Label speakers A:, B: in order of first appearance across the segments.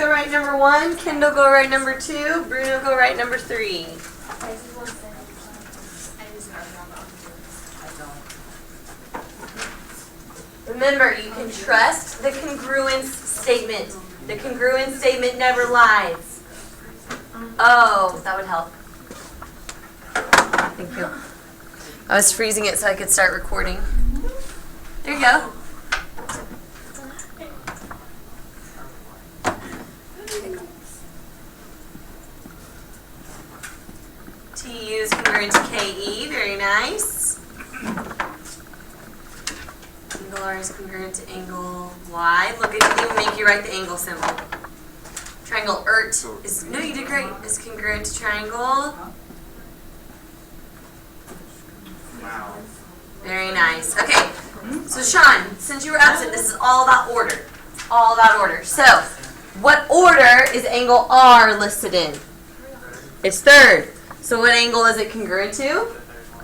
A: go right number 1, Kendall go right number 2, Bruno go right number 3. Remember, you can trust the congruence statement. The congruence statement never lies. Oh, that would help. Thank you. I was freezing it so I could start recording. There you go. TU is congruent to KE. Very nice. Angle R is congruent to angle Y. Look at you, make you write the angle symbol. Triangle ERT is, no, you did great, is congruent to triangle.
B: Wow.
A: Very nice. Okay, so Sean, since you were absent, this is all about order. All about order. So, what order is angle R listed in? It's third. So what angle is it congruent to?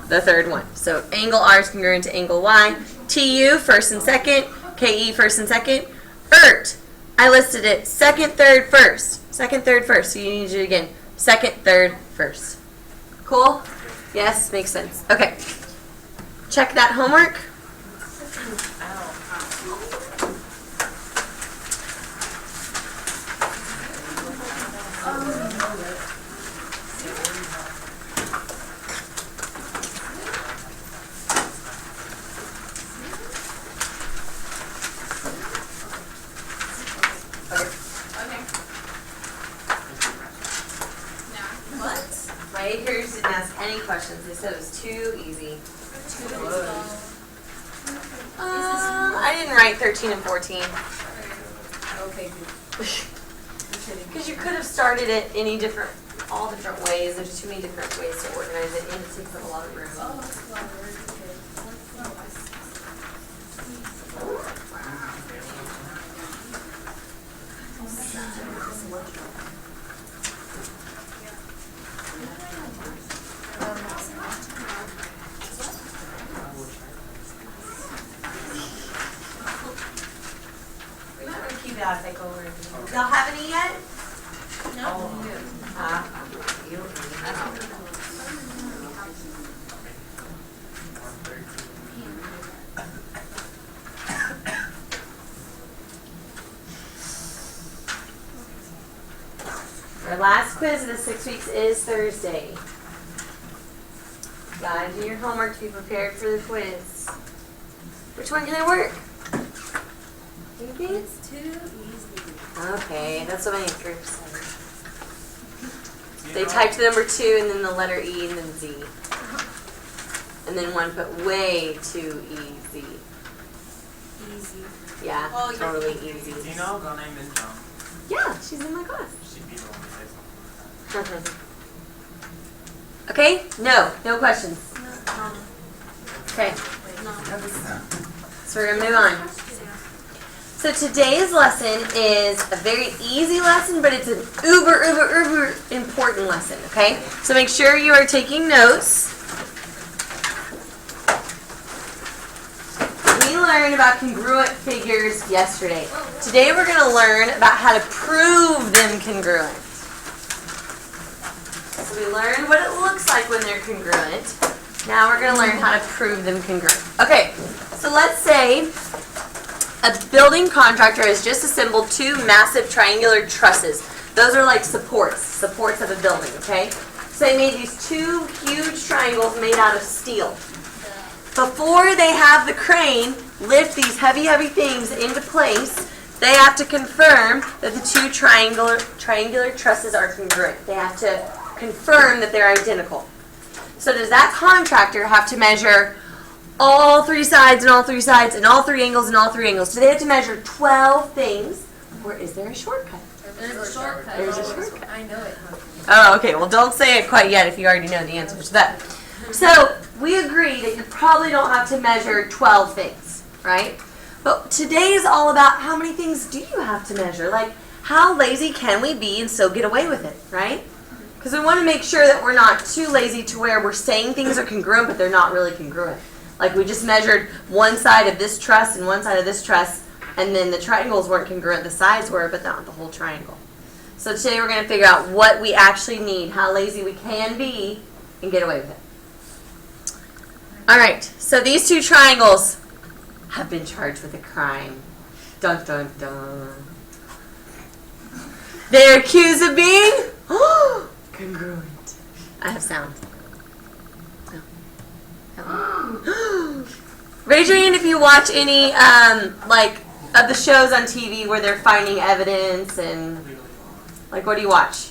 A: The third one. So angle R is congruent to angle Y. TU, first and second. KE, first and second. ERT, I listed it second, third, first. Second, third, first. So you need to do it again. Second, third, first. Cool? Yes, makes sense. Okay. Check that homework. Right here didn't ask any questions. They said it was too easy. I didn't write 13 and 14.
C: Okay,
A: Because you could have started it all different ways. There's too many different ways to organize it, and it takes up a lot of room. We might want to keep it out if I go over. Y'all have any yet?
C: No.
A: Our last quiz of the 6 weeks is Thursday. Gotta do your homework to be prepared for the quiz. Which one can I work? Maybe?
C: It's too easy.
A: Okay, that's what my group said. They typed the number 2 and then the letter E and then Z. And then one put way too easy.
C: Easy.
A: Yeah,
C: Oh,
A: totally
B: Do
A: easy.
B: you know girl name is John?
A: Yeah, she's in my class.
B: She'd be the one to say something.
A: Okay? No questions. Okay, so we're gonna move on. So today's lesson is a very easy lesson, but it's an uber important lesson, okay? So make sure you are taking notes. We learned about congruent figures yesterday. Today we're going to learn about how to prove them congruent. So we learned what it looks like when they're congruent. Now we're going to learn how to prove them congruent. Okay, so let's say a building contractor has just assembled 2 massive triangular trusses. Those are like supports of a building, okay? So they made these 2 huge triangles made out of steel. Before they have the crane lift these heavy things into place, they have to confirm that the 2 triangular trusses are congruent. They have to confirm that they're identical. So does that contractor have to measure all 3 sides and all 3 sides and all 3 angles and all 3 angles? Do they have to measure 12 things, or is there a shortcut?
C: There's a shortcut.
A: There's a shortcut.
C: I know it.
A: Oh, okay. Well, don't say it quite yet if you already know the answer to that. So we agree that you probably don't have to measure 12 things, right? But today is all about how many things do you have to measure? Like, how lazy can we be and still get away with it, right? Because we want to make sure that we're not too lazy to where we're saying things are congruent, but they're not really congruent. Like we just measured one side of this truss and one side of this truss, and then the triangles weren't congruent. The sides were, but not the whole triangle. So today we're going to figure out what we actually need, how lazy we can be, and get away with it. All right, so these two triangles have been charged with a crime. Dun, dun, dun. They're accused of being congruent. I have sound. Raise your hand if you watch any like of the shows on TV where they're finding evidence and like what do you watch?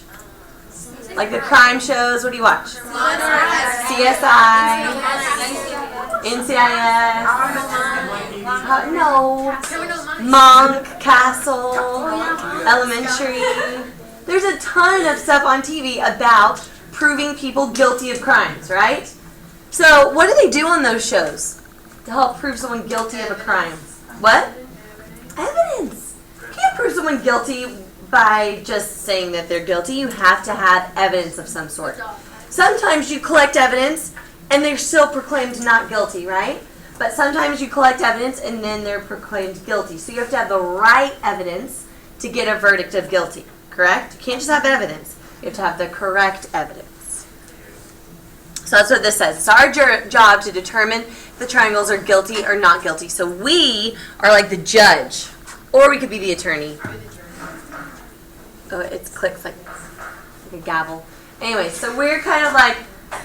A: Like the crime shows. What do you watch? CSI, NCIS. No. Monk, Castle, Elementary. There's a ton of stuff on TV about proving people guilty of crimes, right? So what do they do on those shows to help prove someone guilty of a crime? What? Evidence. You can't prove someone guilty by just saying that they're guilty. You have to have evidence of some sort. Sometimes you collect evidence and they're still proclaimed not guilty, right? But sometimes you collect evidence and then they're proclaimed guilty. So you have to have the right evidence to get a verdict of guilty, correct? You can't just have evidence. You have to have the correct evidence. So that's what this says. It's our job to determine if the triangles are guilty or not guilty. So we are like the judge, or we could be the attorney. Oh, it clicks like a gavel. Anyway, so we're kind of like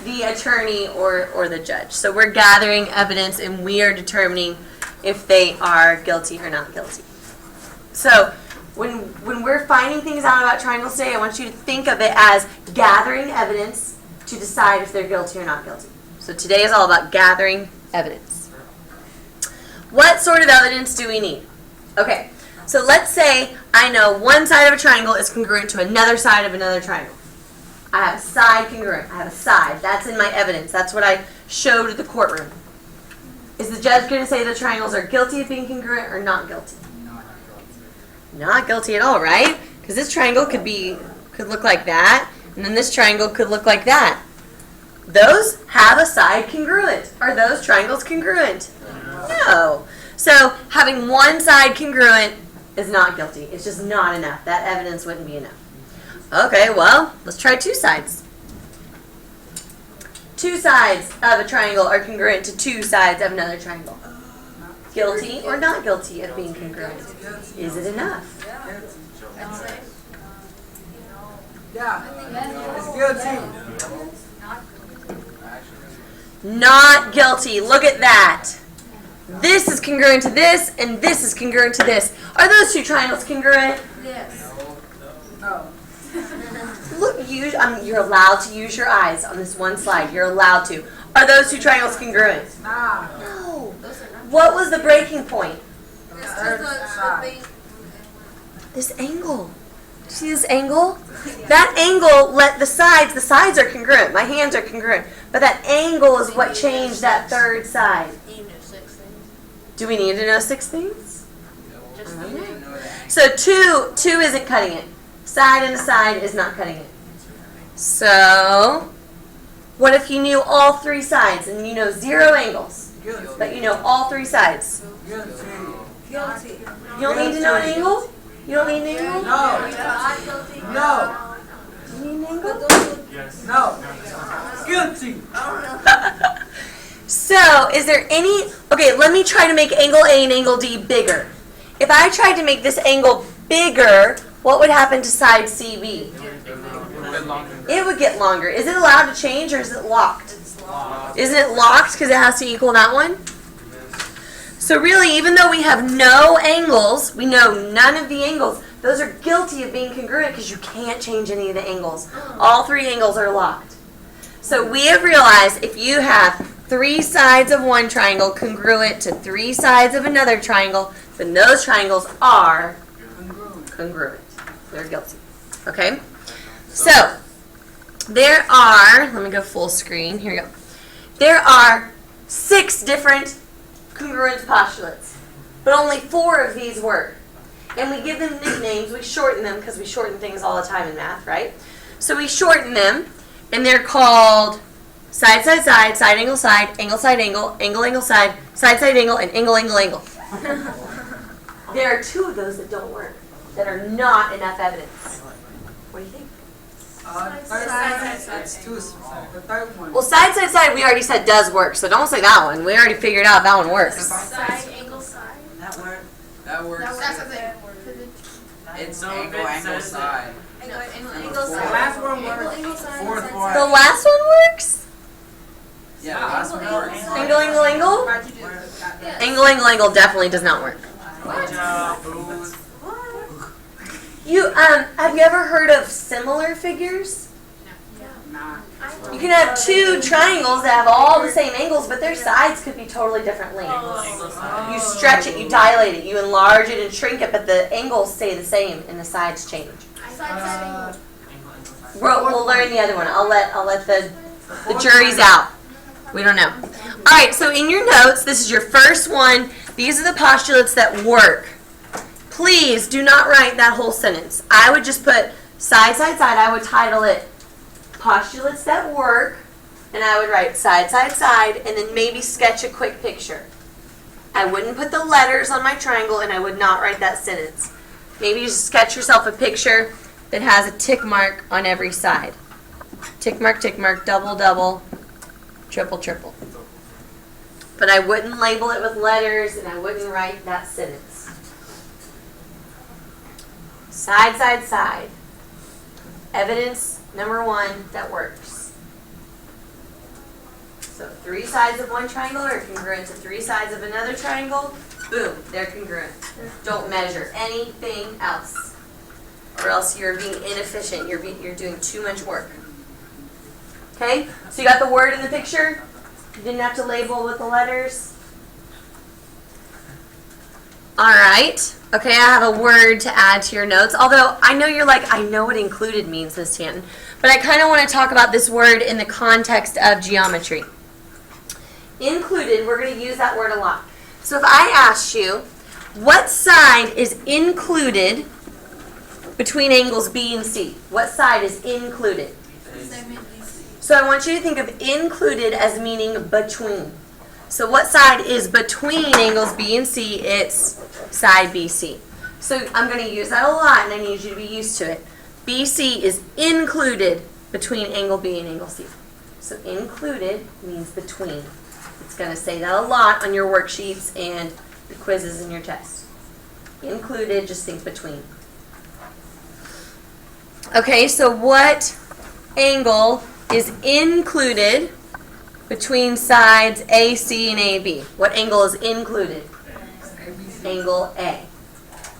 A: the attorney or the judge. So we're gathering evidence and we are determining if they are guilty or not guilty. So when we're finding things out about triangles today, I want you to think of it as gathering evidence to decide if they're guilty or not guilty. So today is all about gathering evidence. What sort of evidence do we need? Okay, so let's say I know one side of a triangle is congruent to another side of another triangle. I have a side congruent. I have a side. That's in my evidence. That's what I showed the courtroom. Is the judge going to say the triangles are guilty of being congruent or not guilty? Not guilty at all, right? Because this triangle could look like that, and then this triangle could look like that. Those have a side congruent. Are those triangles congruent? No. So having one side congruent is not guilty. It's just not enough. That evidence wouldn't be enough. Okay, well, let's try two sides. Two sides of a triangle are congruent to two sides of another triangle. Guilty or not guilty of being congruent? Is it enough? Not guilty. Look at that. This is congruent to this, and this is congruent to this. Are those two triangles congruent?
C: Yes.
B: No.
A: Look, you're allowed to use your eyes on this one slide. You're allowed to. Are those two triangles congruent? No. What was the breaking point? This angle. See this angle? That angle let the sides are congruent. My hands are congruent. But that angle is what changed that third side. Do we need to know 6 things? So two isn't cutting it. Side and a side is not cutting it. So, what if you knew all 3 sides and you know 0 angles, but you know all 3 sides?
C: Guilty.
A: You don't need to know an angle? You don't need an angle?
B: No.
A: Do you need an angle?
B: Yes. No. Guilty.
A: So, is there any... Okay, let me try to make angle A and angle D bigger. If I tried to make this angle bigger, what would happen to side CB? It would get longer. Is it allowed to change or is it locked? Isn't it locked because it has to equal that one? So really, even though we have no angles, we know none of the angles, those are guilty of being congruent because you can't change any of the angles. All 3 angles are locked. So we have realized if you have 3 sides of one triangle congruent to 3 sides of another triangle, then those triangles are congruent. They're guilty. Okay? So, there are, let me go full screen. Here we go. There are 6 different congruence postulates, but only 4 of these work. And we give them nicknames. We shorten them because we shorten things all the time in math, right? So we shorten them, and they're called side, side, side, side, angle, angle, angle, side, angle, and angle, angle, angle. There are 2 of those that don't work, that are not enough evidence. What do you think?
B: That's two. The third one.
A: Well, side, side, side, we already said does work, so don't say that one. We already figured out that one works.
C: Side, angle, side.
D: That works.
B: That works.
C: That's the thing.
D: It's angle, side.
C: Angle,
B: The
C: side.
B: last one works.
C: Angle, side.
B: Fourth
C: side,
B: one.
A: The last one works?
B: Yeah, the last one works.
A: Angle, angle, angle?
C: Yes.
A: Angle, angle, angle definitely does not work.
D: Good job, booze.
A: You, have you ever heard of similar figures?
B: Nah.
A: You can have two triangles that have all the same angles, but their sides could be totally different lengths. You stretch it, you dilate it, you enlarge it and shrink it, but the angles stay the same and the sides change. We'll learn the other one. I'll let the jury's out. We don't know. All right, so in your notes, this is your first one. These are the postulates that work. Please do not write that whole sentence. I would just put side, side, side. I would title it postulates that work, and I would write side, side, side, and then maybe sketch a quick picture. I wouldn't put the letters on my triangle, and I would not write that sentence. Maybe just sketch yourself a picture that has a tick mark on every side. Tick mark, double, double, triple, triple. But I wouldn't label it with letters, and I wouldn't write that sentence. Side, side, side. Evidence number one that works. So 3 sides of one triangle are congruent to 3 sides of another triangle. Boom, they're congruent. Don't measure anything else, or else you're being inefficient. You're doing too much work. Okay, so you got the word in the picture. You didn't have to label with the letters. All right. Okay, I have a word to add to your notes. Although I know you're like, I know what included means, Miss Stanton. But I kind of want to talk about this word in the context of geometry. Included, we're going to use that word a lot. So if I asked you, what side is included between angles B and C? What side is included? So I want you to think of included as meaning between. So what side is between angles B and C? It's side BC. So I'm going to use that a lot, and I need you to be used to it. BC is included between angle B and angle C. So included means between. It's going to say that a lot on your worksheets and the quizzes in your test. Included, just think between. Okay, so what angle is included between sides AC and AB? What angle is included? Angle A.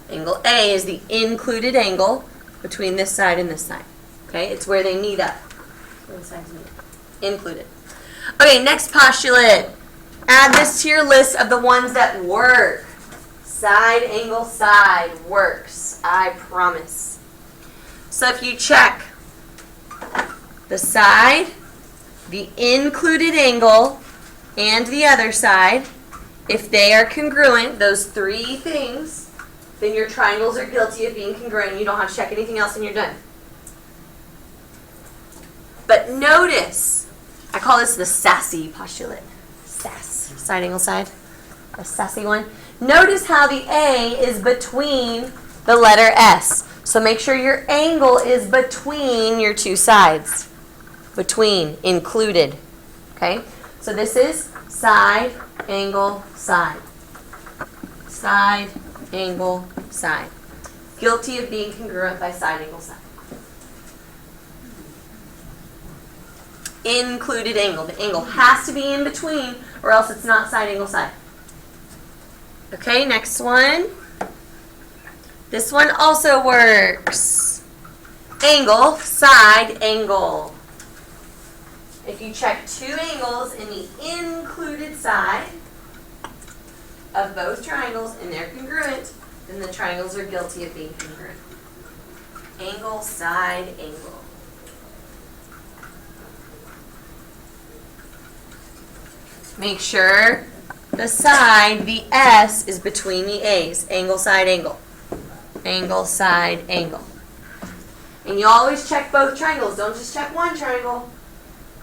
A: Angle A is the included angle between this side and this side. Okay, it's where they meet up. Where the sides meet. Included. Okay, next postulate. Add this to your list of the ones that work. Side, angle, side works. I promise. So if you check the side, the included angle, and the other side, if they are congruent, those 3 things, then your triangles are guilty of being congruent. You don't have to check anything else and you're done. But notice, I call this the sassy postulate. Sass, side, angle, side. A sassy one. Notice how the A is between the letter S. So make sure your angle is between your 2 sides. Between, included. Okay? So this is side, angle, side. Side, angle, side. Guilty of being congruent by side, angle, side. Included angle. The angle has to be in between or else it's not side, angle, side. Okay, next one. This one also works. Angle, side, angle. If you check 2 angles in the included side of both triangles and they're congruent, then the triangles are guilty of being congruent. Angle, side, angle. Make sure the side, the S, is between the A's. Angle, side, angle. Angle, side, angle. And you always check both triangles. Don't just check one triangle.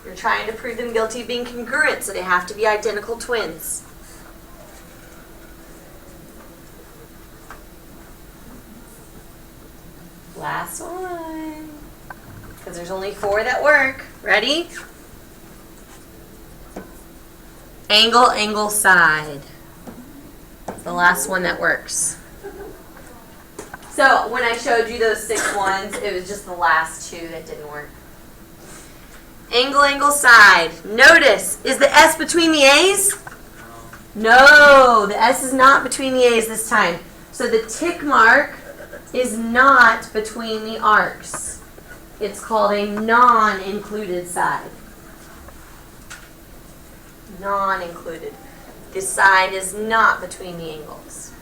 A: You're trying to prove them guilty of being congruent, so they have to be identical twins. Last one. because there's only 4 that work. Ready? Angle, angle, side. It's the last one that works. So when I showed you those 6 ones, it was just the last 2 that didn't work. Angle, angle, side. Notice, is the S between the A's? No, the S is not between the A's this time. So the tick mark is not between the arcs. It's called a non-included side. Non-included. This side is not between the angles.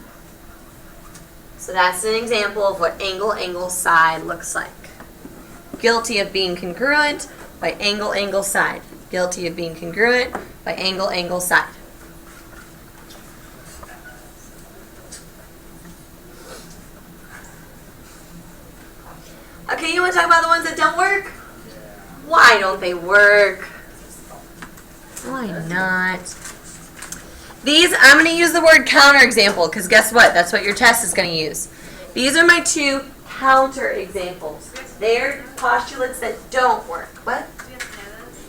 A: So that's an example of what angle, angle, side looks like. Guilty of being congruent by angle, angle, side. Guilty of being congruent by angle, angle, side. Okay, you want to talk about the ones that don't work? Why don't they work? Why not? These, I'm going to use the word counterexample because guess what? That's what your test is going to use. These are my 2 counterexamples. They're postulates that don't work. What?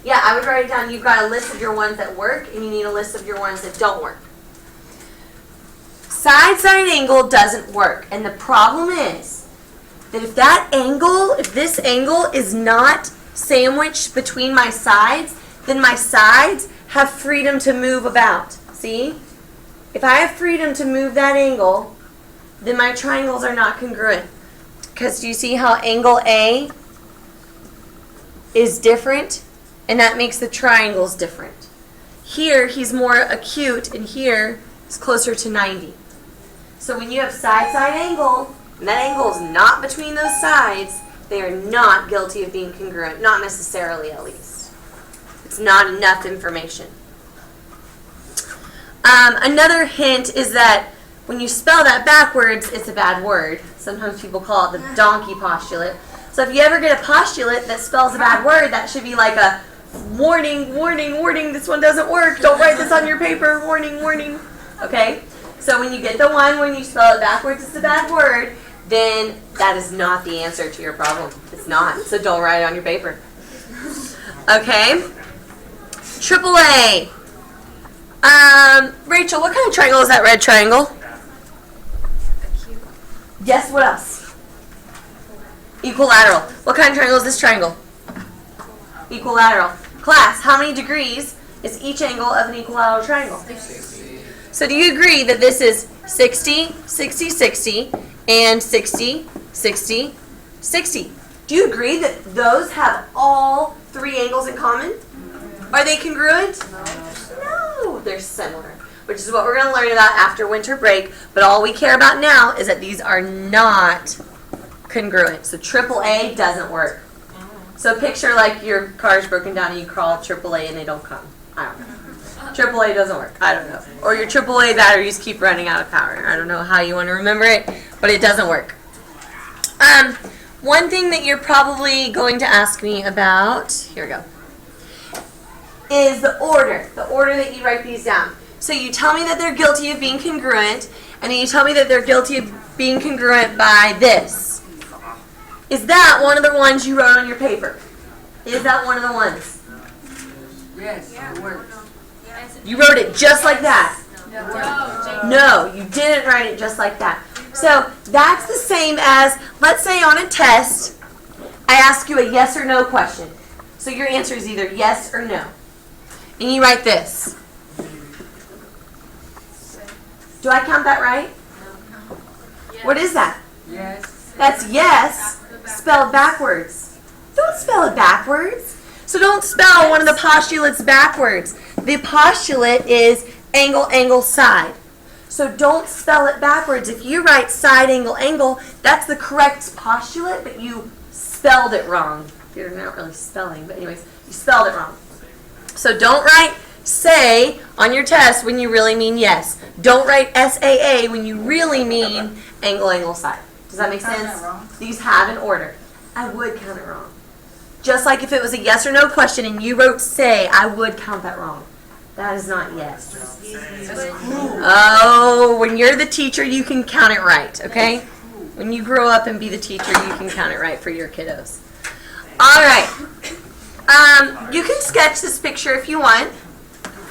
A: Yeah, I would write it down. You've got a list of your ones that work and you need a list of your ones that don't work. Side-side angle doesn't work. And the problem is that if this angle is not sandwiched between my sides, then my sides have freedom to move about. See? If I have freedom to move that angle, then my triangles are not congruent. Because do you see how angle A is different? And that makes the triangles different. Here, he's more acute, and here is closer to 90. So when you have side-side angle, and that angle is not between those sides, they are not guilty of being congruent. Not necessarily, at least. It's not enough information. Another hint is that when you spell that backwards, it's a bad word. Sometimes people call it the donkey postulate. So if you ever get a postulate that spells a bad word, that should be like a warning, warning, warning, this one doesn't work. Don't write this on your paper. Warning, warning. Okay? So when you get the one when you spell it backwards, it's a bad word, then that is not the answer to your problem. It's not. So don't write it on your paper. Okay? Triple A. Rachel, what kind of triangle is that red triangle? Yes, what else? Equilateral. What kind of triangle is this triangle? Equilateral. Class, how many degrees is each angle of an equilateral triangle?
B: 60.
A: So do you agree that this is 60, 60, 60, and 60, 60, 60? Do you agree that those have all 3 angles in common? Are they congruent? No, they're similar, which is what we're going to learn about after winter break. But all we care about now is that these are not congruent. So AAA doesn't work. So picture like your car's broken down and you call AAA and they don't come. I don't know. AAA doesn't work. I don't know. Or your AAA batteries keep running out of power. I don't know how you want to remember it, but it doesn't work. One thing that you're probably going to ask me about, here we go, is the order that you write these down. So you tell me that they're guilty of being congruent, and then you tell me that they're guilty of being congruent by this. Is that one of the ones you wrote on your paper? Is that one of the ones?
B: Yes, it works.
A: You wrote it just like that.
C: No,
A: No, you didn't write it just like that. So that's the same as, let's say on a test, I ask you a yes or no question. So your answer is either yes or no. And you write this. Do I count that right? What is that?
B: Yes.
A: That's yes, spelled backwards. Don't spell it backwards. So don't spell one of the postulates backwards. The postulate is angle, angle, side. So don't spell it backwards. If you write side, angle, angle, that's the correct postulate, but you spelled it wrong. You're not really spelling, but anyways, you spelled it wrong. So don't write say on your test when you really mean yes. Don't write SAA when you really mean angle, angle, side. Does that make sense? These have an order. I would count it wrong. Just like if it was a yes or no question and you wrote say, I would count that wrong. That is not yes. Oh, when you're the teacher, you can count it right, okay? When you grow up and be the teacher, you can count it right for your kiddos. Alright. You can sketch this picture if you want.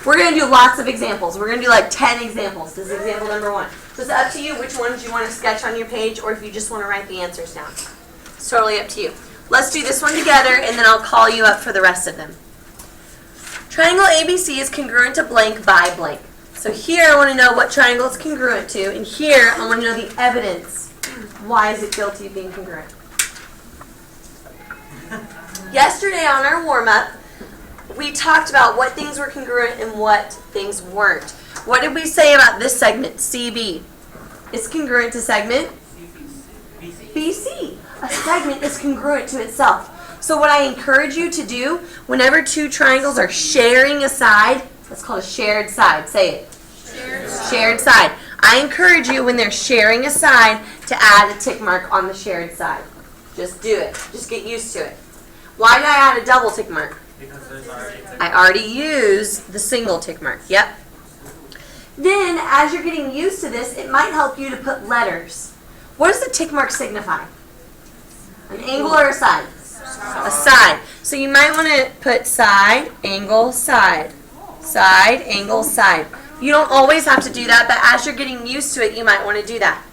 A: We're going to do lots of examples. We're going to do like 10 examples. This is example number 1. So it's up to you which ones you want to sketch on your page or if you just want to write the answers down. It's totally up to you. Let's do this one together and then I'll call you up for the rest of them. Triangle ABC is congruent to blank by blank. So here I want to know what triangle it's congruent to, and here I want to know the evidence. Why is it guilty of being congruent? Yesterday on our warm-up, we talked about what things were congruent and what things weren't. What did we say about this segment, CB? It's congruent to segment BC. A segment is congruent to itself. So what I encourage you to do, whenever two triangles are sharing a side, that's called a shared side. Say it. Shared side. I encourage you when they're sharing a side to add a tick mark on the shared side. Just do it. Just get used to it. Why did I add a double tick mark?
D: Because there's already a tick.
A: I already used the single tick mark. Yep. Then, as you're getting used to this, it might help you to put letters. What does the tick mark signify? An angle or a side? A side. So you might want to put side, angle, side. Side, angle, side. You don't always have to do that, but as you're getting used to it, you might want to do that.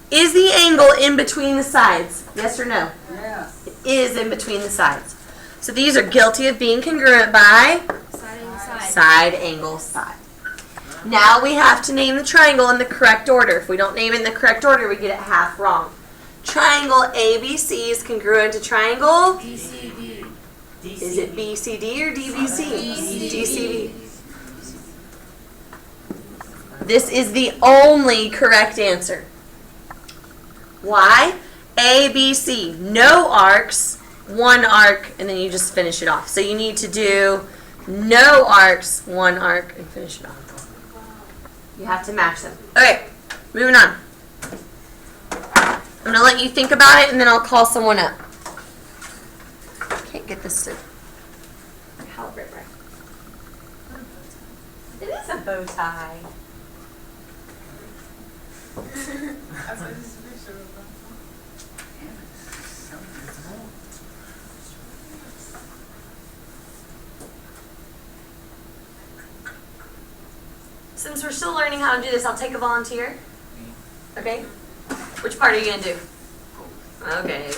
A: Is the angle in between the sides? Yes or no?
B: Yeah.
A: It is in between the sides. So these are guilty of being congruent by side, angle, side. Now we have to name the triangle in the correct order. If we don't name it in the correct order, we get it half wrong. Triangle ABC is congruent to triangle
C: DCD.
A: Is it BCD or DBC? DCB. This is the only correct answer. Why? ABC. No arcs, one arc, and then you just finish it off. So you need to do no arcs, one arc, and finish it off. You have to match them. Okay, moving on. I'm going to let you think about it, and then I'll call someone up. Can't get this to calibrate right. It is a bow tie. Since we're still learning how to do this, I'll take a volunteer. Okay? Which part are you going to do? Okay.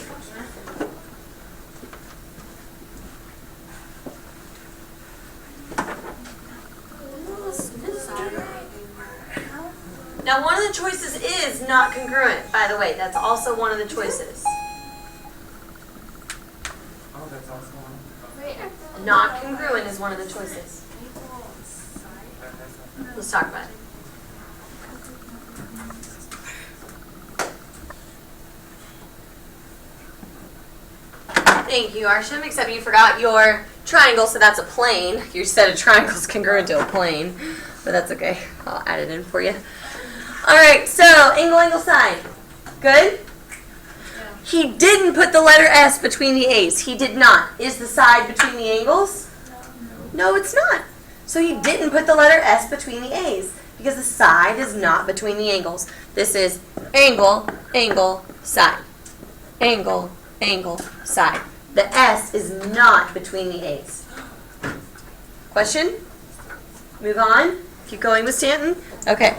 A: Now, one of the choices is not congruent, by the way. That's also one of the choices.
D: Oh, that's also one.
A: Not congruent is one of the choices. Let's talk about it. Thank you, Arsham, except you forgot your triangle, so that's a plane. Your set of triangles congruent to a plane, but that's okay. I'll add it in for you. All right, so angle, angle, side. Good? He didn't put the letter S between the A's. He did not. Is the side between the angles? No, it's not. So he didn't put the letter S between the A's because the side is not between the angles. This is angle, angle, side. Angle, angle, side. The S is not between the A's. Question? Move on. Keep going with Stanton. Okay.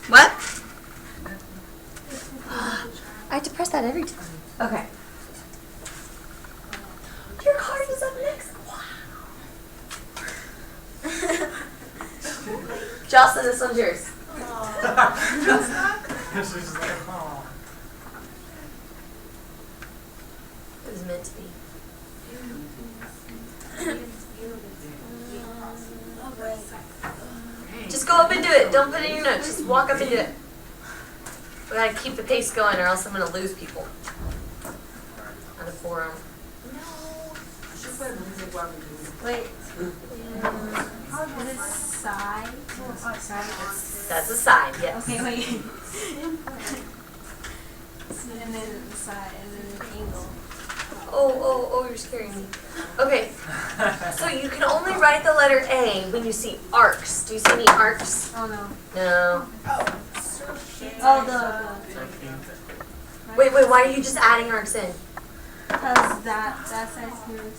A: What? I have to press that every time. Okay. Your card is up next. Wow. Jocelyn, this one's yours.
D: She's like, oh.
A: It was meant to be. Just go up and do it. Don't put it in your notes. Just walk up and do it. We gotta keep the pace going, or else I'm gonna lose people on the forum.
C: Wait. This side?
A: That's a side, yes.
C: Okay, wait. And then the side, and then the angle.
A: Oh, you're scaring me. Okay, so you can only write the letter A when you see arcs. Do you see any arcs?
C: Oh, no.
A: No.
C: Oh, the right
A: Wait, why are you just adding arcs in?
C: Because that side's congruent.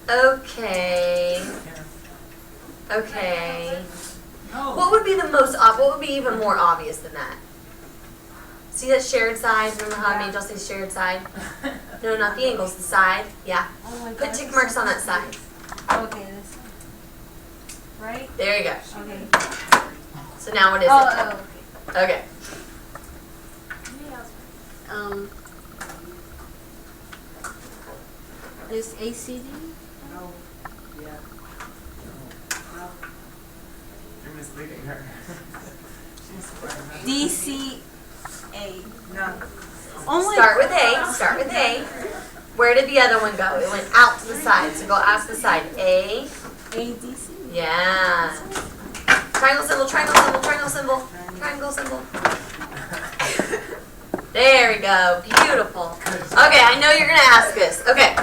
A: Okay. Okay.
B: No.
A: What would be the what would be even more obvious than that? See that shared side? Remember how I made y'all say shared side? No, not the angles, the side. Yeah.
C: Oh my
A: Put
C: gosh,
A: tick
C: this
A: marks
C: is
A: on
C: so
A: that side.
C: Okay, this one. Right?
A: There you go.
C: Okay.
A: So now what is it?
C: Oh, okay.
A: Okay.
C: Is ACD?
B: No. Yeah. No.
D: You're misleading her.
C: DCA.
B: No.
C: Only
A: Start with A. Start with A. Where did the other one go? It went out to the side. So go out to the side. A.
C: ADC.
A: Yeah. Triangle symbol, triangle symbol, triangle symbol, triangle symbol. There we go. Beautiful. Okay, I know you're going to ask this. Okay.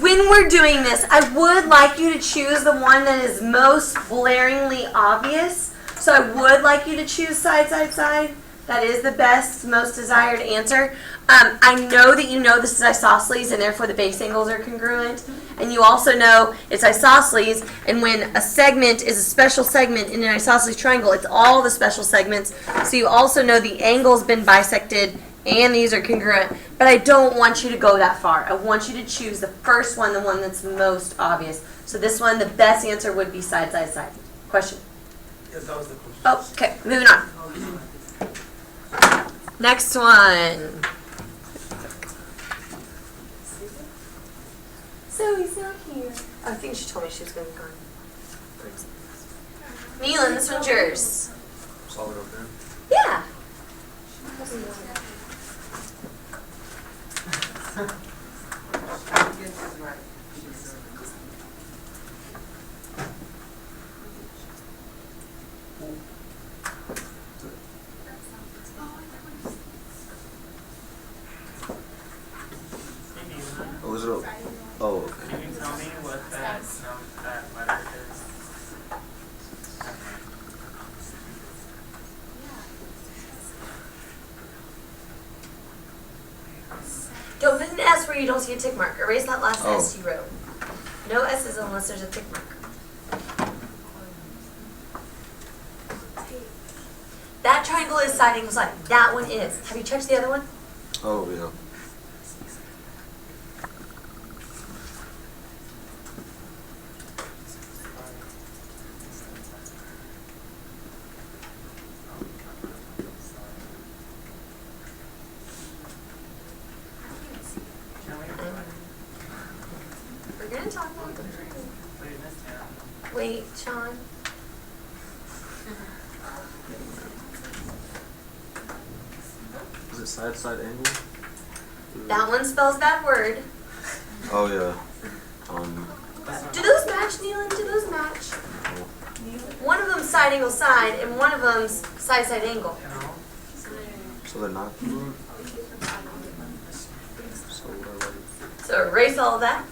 A: When we're doing this, I would like you to choose the one that is most blaringly obvious. So I would like you to choose side, side, side. That is the best, most desired answer. I know that you know this is isosceles, and therefore the base angles are congruent. And you also know it's isosceles, and when a segment is a special segment in an isosceles triangle, it's all the special segments. So you also know the angle's been bisected, and these are congruent. But I don't want you to go that far. I want you to choose the first one, the one that's most obvious. So this one, the best answer would be side, side, side. Question?
D: Yes, that was the question.
A: Oh, okay, moving on. Next one. Zoe's not here. I think she told me she was going to be gone. Neelan, this one's yours.
E: Solid up there.
A: Yeah.
B: Yes, she's right. She's
E: Oh, is it up? Oh, okay.
D: Can you tell me what that letter is?
A: Don't put an S where you don't see a tick mark. Erase that last
E: Oh.
A: S you wrote. No S's unless there's a tick mark. That triangle is side angle side. That one is. Have you checked the other one?
E: Oh, yeah.
D: Can we
A: We're going to talk about the
D: wait this down?
A: Wait, Sean.
E: Is it side side angle?
A: That one spells that word.
E: Oh, yeah.
A: Do those match, Neelan? Do those match?
E: Oh,
A: One of them's side angle side, and one of them's side side angle.
D: No.
E: so they're not congruent? So what I like.
A: So erase all of that.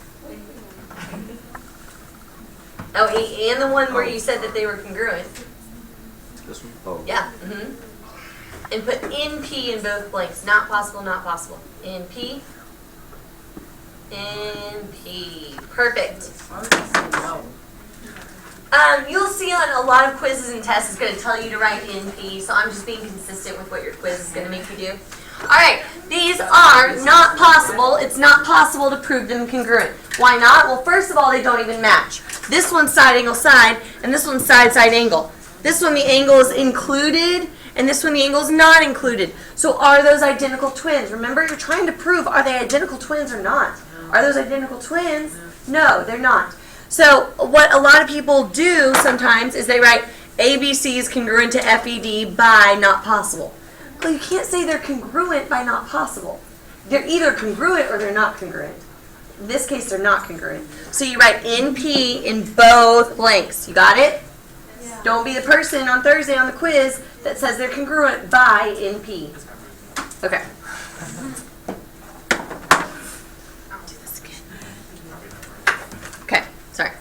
A: Oh, and the one where you said that they were congruent.
E: This one? Oh.
A: Yeah. And put NP in both blanks. Not possible, not possible. NP. NP. Perfect.
B: Why would you say no?
A: You'll see on a lot of quizzes and tests it's going to tell you to write NP, so I'm just being consistent with what your quiz is going to make you do. Alright, these are not possible. It's not possible to prove them congruent. Why not? Well, first of all, they don't even match. This one's side angle side, and this one's side side angle. This one the angle is included, and this one the angle is not included. So are those identical twins? Remember, you're trying to prove, are they identical twins or not? Are those identical twins? No, they're not. So what a lot of people do sometimes is they write ABC is congruent to FED by not possible. Well, you can't say they're congruent by not possible. They're either congruent or they're not congruent. In this case, they're not congruent. So you write NP in both blanks. You got it?
C: Yeah.
A: Don't be the person on Thursday on the quiz that says they're congruent by NP. Okay. I'll do this again. Okay, sorry.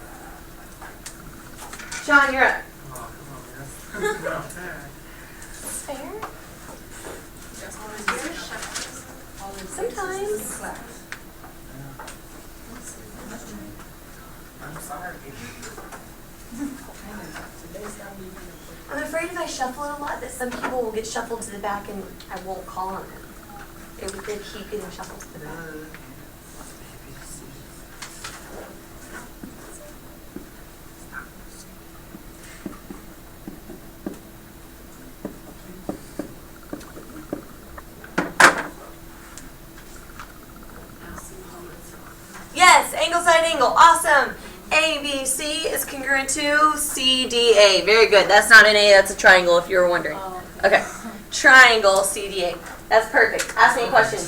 A: Sean, you're up.
D: Oh, come on, man.
C: Fair?
A: Sometimes.
D: I'm sorry.
A: I'm afraid if I shuffle it a lot that some people will get shuffled to the back and I won't call on them. They keep getting shuffled to the back. Yes, angle side angle, awesome. ABC is congruent to CDA. Very good. That's not an A, that's a triangle if you were wondering. Okay. Triangle CDA. That's perfect. Ask me a question.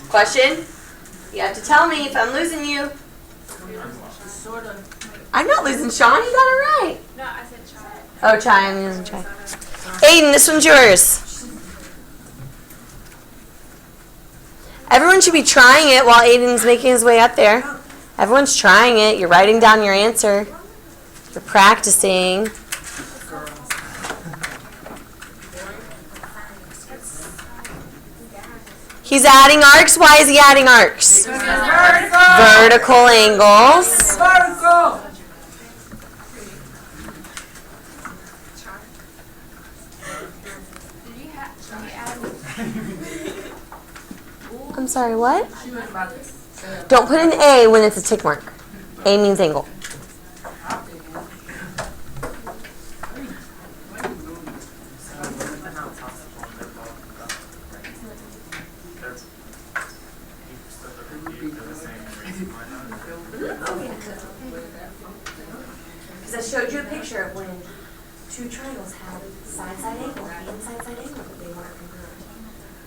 A: Question? You have to tell me if I'm losing you.
B: Sort of.
A: I'm not losing Sean. You got it right.
F: No, I said try.
A: Oh, try. I'm losing try. Aiden, this one's yours. Everyone should be trying it while Aiden's making his way up there. Everyone's trying it. You're writing down your answer. You're practicing. He's adding arcs. Why is he adding arcs? Vertical angles.
B: Vertical.
A: I'm sorry, what? Don't put an A when it's a tick mark. A means angle. Because I showed you a picture of when two triangles had side-side angle, and side-side angle, but they weren't congruent.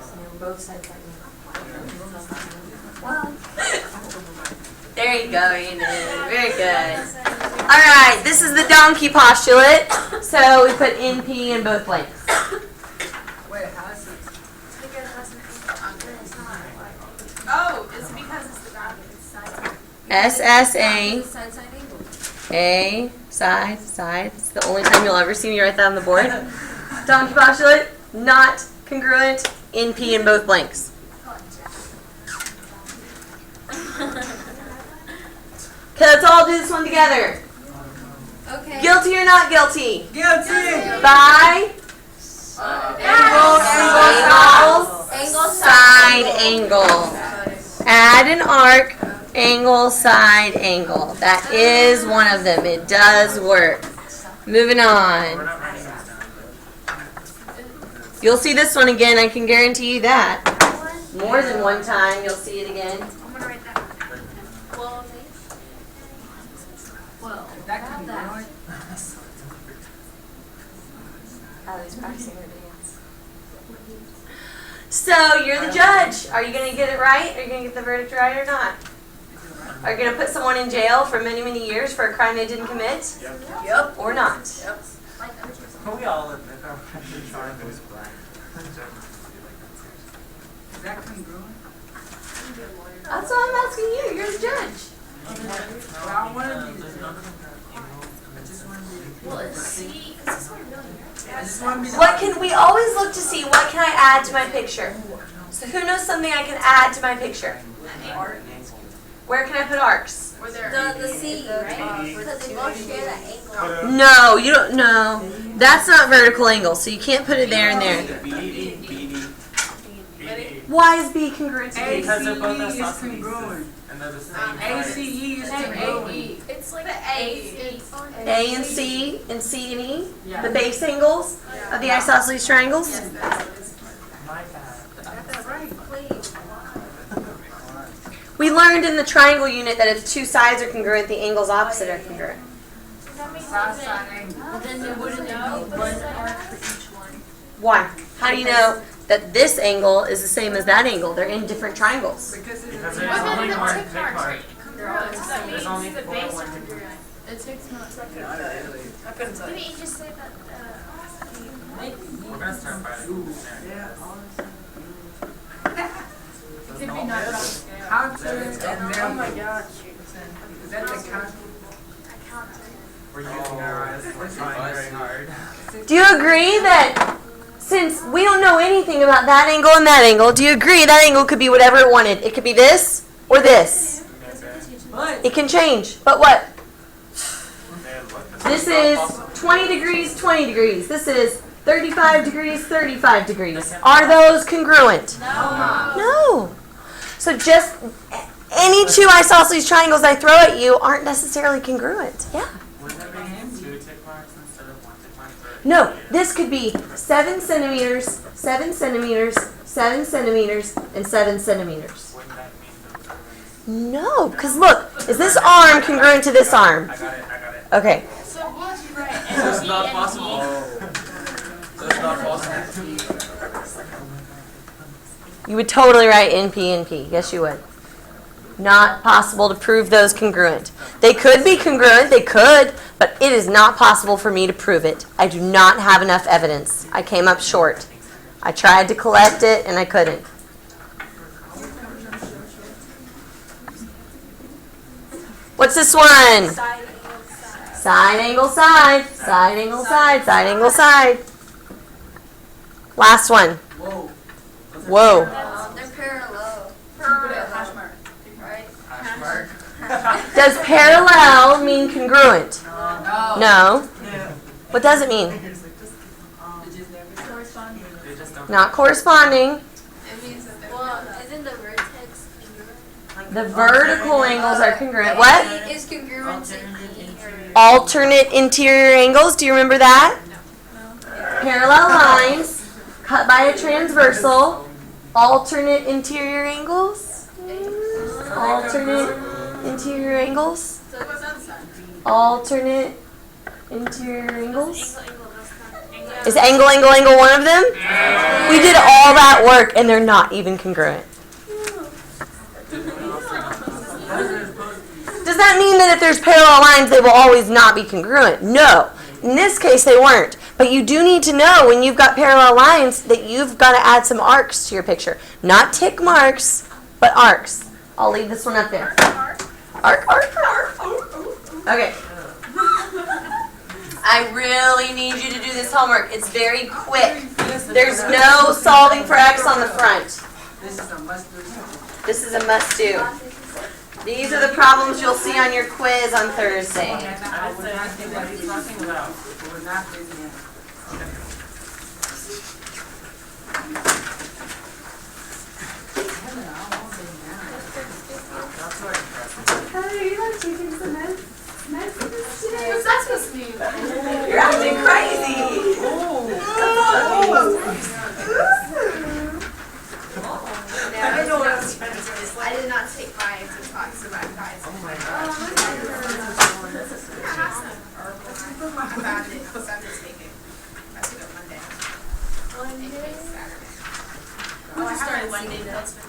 A: So they were both side-side angle. Well, there you go, Aiden. Very good. All right, this is the donkey postulate. So we put NP in both blanks.
B: Wait, how's it?
F: Oh, it's because it's the dog. It's side.
A: SSA,
F: Side angle.
A: A, side, side. It's the only time you'll ever see me write that on the board. Donkey postulate, not congruent, NP in both blanks. Okay, let's all do this one together.
F: Okay.
A: Guilty or not guilty?
B: Guilty.
A: By
F: Angle,
A: side angle. Add an arc, angle, side angle. That is one of them. It does work. Moving
D: We're
A: on.
D: not writing this down.
A: You'll see this one again, I can guarantee you that. More than one time, you'll see it again.
F: I'm gonna write that. Well,
B: That can be right.
A: Allie's practicing her dance. So, you're the judge. Are you going to get it right? Are you going to get the verdict right or not? Are you going to put someone in jail for many, many years for a crime they didn't commit?
F: Yep.
A: Or not?
F: Yep.
D: We all admit our triangle is black.
B: Is that congruent?
A: That's what I'm asking you. You're the judge.
B: Well, I want to be the judge. I just want to be the
F: Well, it's C. Because this one really
B: I just want to be the
A: What can we always look to see? What can I add to my picture? So who knows something I can add to my picture? Where can I put arcs?
F: Or there.
C: The C, right? Because they both share that angle.
A: No, you don't. No, that's not vertical angle. So you can't put it there and there. Why is B congruent to B?
D: Because they're both
B: ACE is
D: isosceles.
B: congruent.
D: And they're the same.
B: ACE is congruent.
F: It's like the A.
A: A and C and C and E, the base angles of the isosceles triangles.
D: My bad.
B: That's right.
A: We learned in the triangle unit that if two sides are congruent, the angles opposite are congruent.
B: Side angle.
C: But then there wouldn't be one arc for each one.
A: Why? How do you know that this angle is the same as that angle? They're in different triangles.
B: Because it's
D: Because
B: a
D: there's only one
F: tick
D: tick
F: marks,
D: mark.
F: right? Congruent. So that
D: There's
F: means
D: only
F: the
D: four
F: base
D: one
F: are
D: tick
F: congruent. It takes not. Didn't you just say that?
D: We're gonna start fighting.
B: Yeah, all the time.
F: It could be not on scale.
B: Counter and then.
F: Oh my gosh.
B: Is that the counter?
D: We're using our eyes. We're trying very hard.
A: Do you agree that since we don't know anything about that angle and that angle, do you agree that angle could be whatever it wanted? It could be this or this.
B: But
A: It can change. But what?
D: Man,
A: This is 20 degrees, 20 degrees. This is 35 degrees, 35 degrees. Are those congruent? No. So just any two isosceles triangles I throw at you aren't necessarily congruent. Yeah.
D: wouldn't that be 2 tick marks instead of 1 tick mark?
A: No, this could be 7 centimeters, 7 centimeters, 7 centimeters, and 7 centimeters.
D: Wouldn't that mean those are ways?
A: No, because look, is this arm congruent to this arm?
D: I got it.
A: Okay.
F: So what you write?
G: So it's not possible. So it's not possible.
A: You would totally write NP, NP. Yes, you would. Not possible to prove those congruent. They could be congruent, they could, but it is not possible for me to prove it. I do not have enough evidence. I came up short. I tried to collect it and I couldn't. What's this one? Side angle side, side angle side, side angle side. Last one.
G: Whoa.
A: Whoa.
C: They're parallel.
F: Hash mark.
C: Right?
G: Hash mark.
A: Does parallel mean congruent?
B: no.
A: No.
B: Yeah.
A: What does it mean?
D: They just don't.
A: Not corresponding.
C: It means that they're well, isn't the vertex congruent?
A: The vertical angles are congruent. What?
C: E is congruent to E or
A: Alternate interior angles. Do you remember that? Parallel lines cut by a transversal. Alternate interior angles. Alternate interior angles.
C: so what's that sign?
A: Alternate interior angles. Is angle, angle, angle one of them? We did all that work and they're not even congruent. Does that mean that if there's parallel lines, they will always not be congruent? No. In this case, they weren't. But you do need to know when you've got parallel lines that you've got to add some arcs to your picture. Not tick marks, but arcs. I'll leave this one up there. Arc, arc, arc. Okay. I really need you to do this homework. It's very quick. There's no solving for x on the front.
B: This is a must do.
A: This is a must do. These are the problems you'll see on your quiz on Thursday.
D: I didn't say anything. What are you talking about?
B: It was not business.
D: That's so impressive.
F: What's that supposed to mean?
A: You're acting crazy.
F: I did not take mine to talk to my guys.
D: Oh my gosh.
F: I found it because I'm just taking. I took it Monday. Saturday.
C: Oh, I started Monday. That's